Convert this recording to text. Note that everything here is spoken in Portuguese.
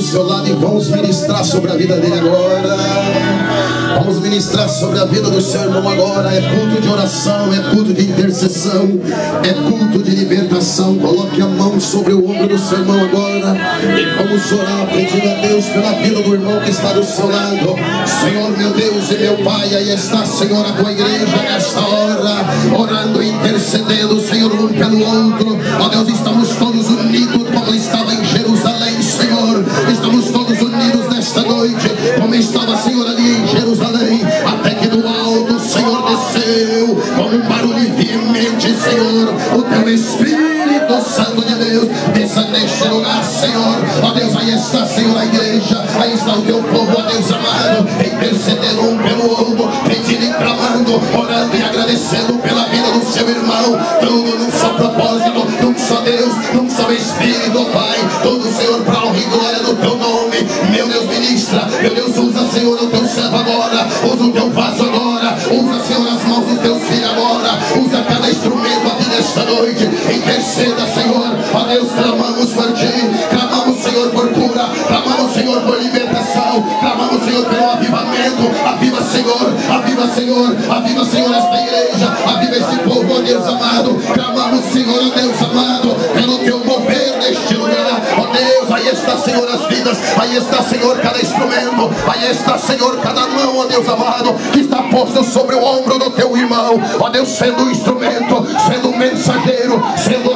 seu lado e vamos ministrar sobre a vida dele agora. Vamos ministrar sobre a vida do seu irmão agora. É culto de oração, é culto de intercessão, é culto de libertação. Coloque a mão sobre o ombro do seu irmão agora e vamos orar, pedindo a Deus pela vida do irmão que está do seu lado. Senhor, meu Deus e meu Pai, aí está, Senhor, a tua igreja nesta hora, orando e intercedendo, Senhor, um pelo outro. Ó Deus, estamos todos unidos como estava em Jerusalém, Senhor. Estamos todos unidos nesta noite, como estava, Senhor, ali em Jerusalém, até que do alto, Senhor, desceu como um barulho veemente, Senhor, o teu Espírito Santo de Deus desça neste lugar, Senhor. Ó Deus, aí está, Senhor, a igreja, aí está o teu povo, ó Deus amado, intercedendo um pelo outro, pedindo e clamando, orando e agradecendo pela vida do seu irmão, tudo num só propósito, num só Deus, num só Espírito, Pai, tudo, Senhor, para a honra e glória do teu nome. Meu Deus, ministra, meu Deus, usa, Senhor, o teu servo agora, usa o teu vaso agora, usa, Senhor, as mãos dos teus filhos agora, usa cada instrumento aqui nesta noite, interceda, Senhor. Ó Deus, clamamos por ti, clamamos, Senhor, por cura, clamamos, Senhor, por libertação, clamamos, Senhor, pelo avivamento. Aviva, Senhor, aviva, Senhor, aviva, Senhor, esta igreja, aviva este povo, ó Deus amado. Clamamos, Senhor, ó Deus amado, pelo teu mover neste lugar. Ó Deus, aí está, Senhor, as vidas, aí está, Senhor, cada instrumento, aí está, Senhor, cada mão, ó Deus amado, que está posto sobre o ombro do teu irmão. Ó Deus, sendo um instrumento, sendo um mensageiro, sendo